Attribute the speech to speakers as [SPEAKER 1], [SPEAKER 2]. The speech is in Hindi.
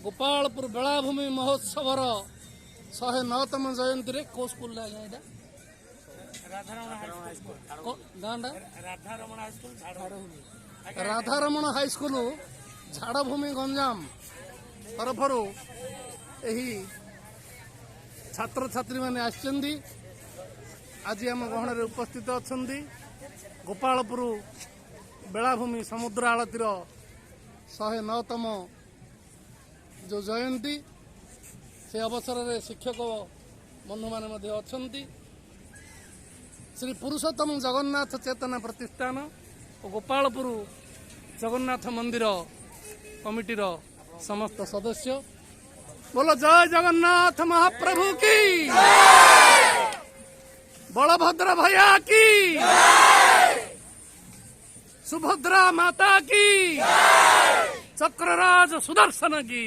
[SPEAKER 1] गोपालपुर बेलाभूमि महोत्सव 109तम जयंती रे को स्कूल राधारमण हाईस्कूल झाड़भूमि गंजाम तरफर छात्र छात्री मैंने आज आम गहन उपस्थित अच्छा गोपालपुर बेलाभूमि समुद्र आलतीर 109तम जो जयंती से अवसर में शिक्षक बंधु मैंने अच्छा श्री पुरुषोत्तम जगन्नाथ चेतना प्रतिष्ठान और गोपालपुर जगन्नाथ मंदिर कमिटीर समस्त सदस्य बोलो जय जगन्नाथ महाप्रभु की, बलभद्र भैया की, सुभद्रा माता की, चक्रराज सुदर्शन की।